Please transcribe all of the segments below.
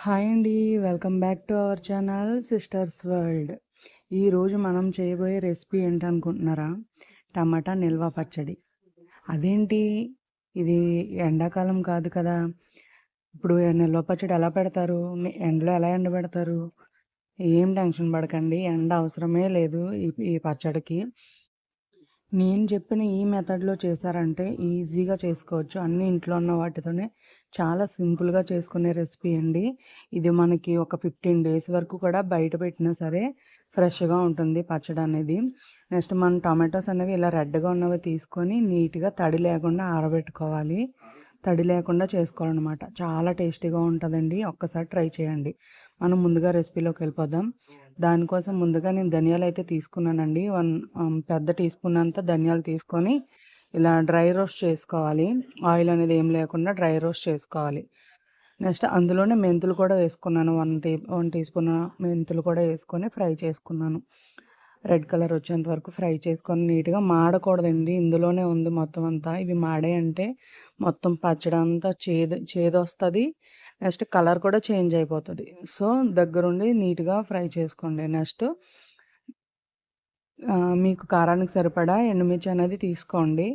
Hi అండి. Welcome back to our channel sisters world. ఈరోజు మనం చేయబోయే రెసిపీ ఏంటనుకుంటున్నారా? టమాటా నిల్వ పచ్చడి. అదేంటి, ఇది ఎండాకాలం కాదు కదా! ఇప్పుడు నిల్వ పచ్చడి ఎలా పెడతారు? ఎండలో ఎలా ఎండబెడతారు? ఏం టెన్షన్ పడకండి, ఎండ అవసరమే లేదు ఈ ఈ పచ్చడికి. నేను చెప్పిన ఈ మెథడ్‌లో చేశారంటే ఈజీగా చేసుకోవచ్చు. అన్నీ ఇంట్లో ఉన్న వాటితోనే చాలా సింపుల్‌గా చేసుకునే రెసిపీ అండి. ఇది మనకి ఒక 15 డేస్ వరకు కూడా బయట పెట్టినా సరే ఫ్రెష్‌గా ఉంటుంది పచ్చడనేది. నెక్స్ట్ మనం టొమాటోస్ అనేవి ఇలా రెడ్‌గా ఉన్నవి తీసుకొని నీట్‌గా తడి లేకుండా ఆరబెట్టుకోవాలి. తడి లేకుండా చేసుకోవాలనమాట. చాలా టేస్టీగా ఉంటుందండి. ఒక్కసారి ట్రై చేయండి. మనం ముందుగా రెసిపీలోకి వెళ్ళిపోదాం. దానికోసం ముందుగా నేను ధనియాలైతే తీసుకున్నానండి. పెద్ద టీ స్పూన్ అంతా ధనియాలు తీసుకొని ఇలా డ్రై రోస్ట్ చేసుకోవాలి. ఆయిల్ అనేది ఏం లేకుండా డ్రై రోస్ట్ చేసుకోవాలి. నెక్స్ట్ అందులోనే మెంతులు కూడా వేసుకున్నాను. 1 టీ స్పూన్ మెంతులు కూడా వేసుకొని ఫ్రై చేసుకున్నాను. రెడ్ కలర్ వచ్చేంత వరకు ఫ్రై చేసుకొని నీట్‌గా మాడకూడదండి. ఇందులోనే ఉంది మొత్తం అంతా. ఇవి మాడాయంటే మొత్తం పచ్చడంతా చేదొస్తది. నెక్స్ట్ కలర్ కూడా చేంజ్ అయిపోతది. సో, దగ్గరుండి నీట్‌గా ఫ్రై చేసుకోండి. నెక్స్ట్ మీకు కారానికి సరిపడా ఎండుమిర్చి అనేది తీసుకోండి.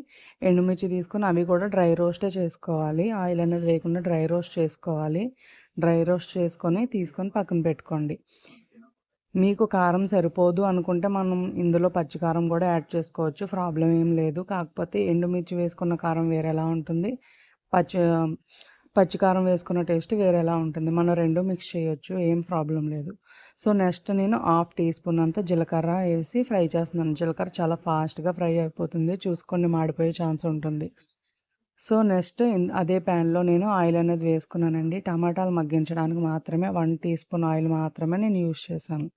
ఎండుమిర్చి తీసుకొని అవి కూడా డ్రై రోస్టే చేసుకోవాలి. ఆయిల్ అనేది వేయకుండా డ్రై రోస్ట్ చేసుకోవాలి. డ్రై రోస్ట్ తీసుకొని పక్కన పెట్టుకోండి. మీకు కారం సరిపోదు అనుకుంటే మనం ఇందులో పచ్చి కారం కూడా యాడ్ చేసుకోవచ్చు. ప్రాబ్లమ్ ఏం లేదు. కాకపోతే ఎండుమిర్చి వేసుకున్న కారం వేరేలా ఉంటుంది. పచ్చి పచ్చి కారం వేసుకున్న టేస్ట్ వేరేలా ఉంటుంది. మనం 2 మిక్స్ చేయొచ్చు. ఏం ప్రాబ్లం లేదు. సో, నెక్స్ట్ నేను హాఫ్ టీ స్పూన్ అంతా జీలకర్ర వేసి ఫ్రై చేస్తున్నాను. జీలకర్ర చాలా ఫాస్ట్‌గా ఫ్రై అయిపోతుంది. చూసుకోండి, మాడిపోయే ఛాన్స్ ఉంటుంది. సో, నెక్స్ట్ అదే ప్యాన్‌లో నేను ఆయిల్ అనేది వేసుకున్నానండి. టమాటాలు మగ్గించడానికి మాత్రమే 1 టీ స్పూన్ ఆయిల్ మాత్రమే నేను యూజ్ చేశాను.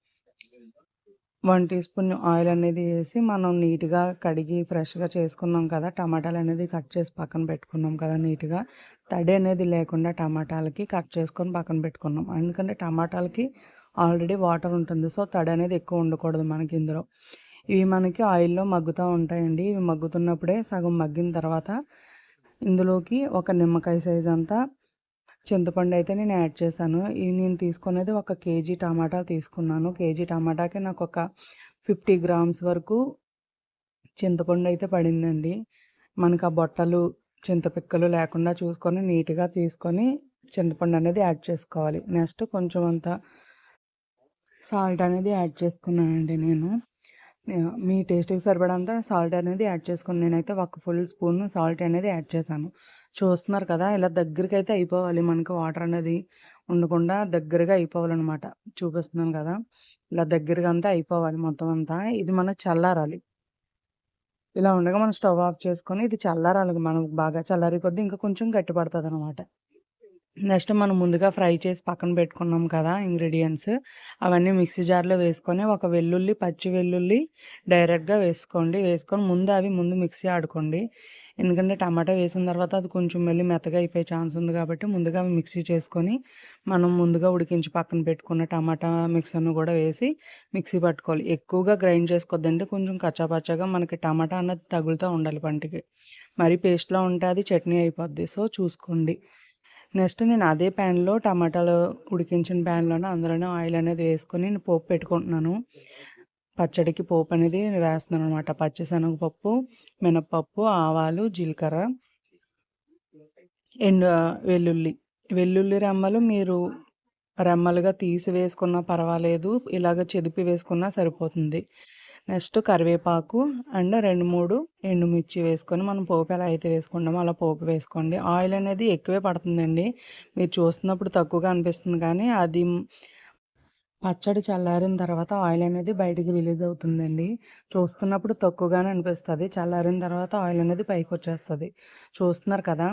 1 టీ స్పూన్ ఆయిల్ అనేది వేసి మనం నీట్‌గా కడిగి ఫ్రెష్‌గా చేసుకున్నాం కదా! టమాటాలు అనేది కట్ చేసి పక్కన పెట్టుకున్నాం కదా నీట్‌గా. తడి అనేది లేకుండా టమాటాలకి కట్ చేసుకొని పక్కన పెట్టుకున్నాం. ఎందుకంటే టమాటాలకి ఆల్రెడీ వాటర్ ఉంటుంది. సో, తడి అనేది ఎక్కువ ఉండకూడదు మనకి ఇందులో. ఇవి మనకి ఆయిల్‌లో మగ్గుతూ ఉంటాయండి. ఇవి మగ్గుతున్నప్పుడే సగం మగ్గిన తర్వాత ఇందులోకి ఒక నిమ్మకాయ సైజ్ అంతా చింతపండు అయితే నేను యాడ్ చేశాను. ఇది నేను తీసుకునేది 1 కేజీ టమాటా తీసుకున్నాను. కేజీ టమాటాకి నాకు ఒక 50 గ్రామ్స్ వరకు చింతపండు అయితే పడిందండి. మనకు ఆ బొట్టలు, చింతపిక్కలు లేకుండా చూసుకొని నీట్‌గా తీసుకొని చింతపండు అనేది యాడ్ చేసుకోవాలి. నెక్స్ట్ కొంచెం అంత సాల్ట్ అనేది యాడ్ చేసుకున్నానండి నేను. మీ టేస్ట్‌కి సరిపడంత సాల్ట్ అనేది యాడ్ చేసుకొని నేనైతే ఒక ఫుల్ స్పూన్ సాల్ట్ అనేది యాడ్ చేశాను. చూస్తున్నారు కదా! ఇలా దగ్గరికైతే అయిపోవాలి. మనకు వాటర్ అనేది ఉండకుండా దగ్గరగా అయిపోవాలనమాట. చూపిస్తున్నాను కదా! ఇలా దగ్గరగా అంతా అయిపోవాలి మొత్తం అంతా. ఇది మనకు చల్లారాలి. ఇలా ఉండగా మనం స్టవ్ ఆఫ్ చేసుకొని ఇది చల్లారాలి. మనకు బాగా చల్లారే కొద్దీ ఇంకా కొంచెం గట్టి పడతదనమాట. నెక్స్ట్ మనం ముందుగా ఫ్రై చేసి పక్కన పెట్టుకున్నాం కదా ఇంగ్రీడియెంట్స్, అవన్నీ మిక్సీ జార్‌లో వేసుకొని ఒక వెల్లుల్లి, పచ్చి వెల్లుల్లి డైరెక్ట్‌గా వేసుకోండి. వేసుకొని ముందు మిక్సీ ఆడుకోండి. ఎందుకంటే టమాటా వేసిన తర్వాత అది కొంచెం మళ్ళీ మెత్తగా అయిపోయే ఛాన్స్ ఉంది కాబట్టి ముందుగా మిక్సీ చేసుకొని మనం ముందుగా ఉడికించి పక్కన పెట్టుకున్న టమాటా మిక్సర్‌ను కూడా వేసి మిక్సీ పట్టుకోవాలి. ఎక్కువగా గ్రైండ్ చేసుకోవద్దండి. కొంచెం కచ్చా పచ్చాగా మనకి టమాటా అన్నది తగులుతూ ఉండాలి పంటికి. మరీ పేస్ట్‌లా ఉంటే అది చట్నీ అయిపోద్ది. సో, చూసుకోండి. నెక్స్ట్ నేను అదే ప్యాన్‌లో టమాటాలు ఉడికించిన ప్యాన్‌లోనే అందులోనే ఆయిల్ అనేది వేసుకొని నేను పోపు పెట్టుకుంటున్నాను. పచ్చడికి పోపు అనేది వేస్తున్నాననమాట. పచ్చిశనగపప్పు, మినపప్పు, ఆవాలు, జీలకర్ర, ఎండు వెల్లుల్లి. వెల్లుల్లి రెమ్మలు మీరు రెమ్మలుగా తీసి వేసుకున్నా పర్వాలేదు. ఇలాగ చెదిపి వేసుకున్నా సరిపోతుంది. నెక్స్ట్ కరివేపాకు అండ్ 2, 3 ఎండుమిర్చి వేసుకొని మనం పోపు ఎలా అయితే వేసుకుంటామో అలా పోపు వేసుకోండి. ఆయిల్ అనేది ఎక్కువే పడుతుందండి. మీరు చూస్తున్నప్పుడు తక్కువగా అనిపిస్తుంది కానీ అది పచ్చడి చల్లారిన తర్వాత ఆయిల్ అనేది బయటికి రిలీజ్ అవుతుందండి. చూస్తున్నప్పుడు తక్కువగానే అనిపిస్తది. చల్లారిన తర్వాత ఆయిల్ అనేది పైకొచ్చేస్తది. చూస్తున్నారు కదా!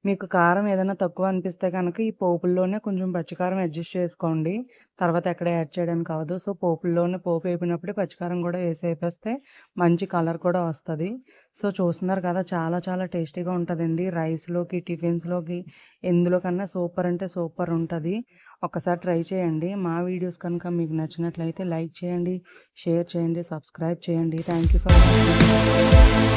మీకు కారం ఏదైనా తక్కువ అనిపిస్తే కనుక ఈ పోపుల్లోనే కొంచెం పచ్చికారం అడ్జస్ట్ చేసుకోండి. తర్వాత ఎక్కడ యాడ్ చేయడానికి అవ్వదు. సో, పోపుల్లోనే పోపు వేపినప్పుడే పచ్చికారం కూడా వేపేస్తే మంచి కలర్ కూడా వస్తది. సో, చూస్తున్నారు కదా! చాలా చాలా టేస్టీగా ఉంటదండి. రైస్‌లోకి, టిఫిన్స్‌లోకి ఎందులో కన్నా సూపర్ అంటే సూపర్ ఉంటది. ఒక్కసారి ట్రై చేయండి. మా వీడియోస్ కనుక మీకు నచ్చినట్లయితే లైక్ చేయండి, షేర్ చేయండి, సబ్స్క్రైబ్ చేయండి. Thank you for watching.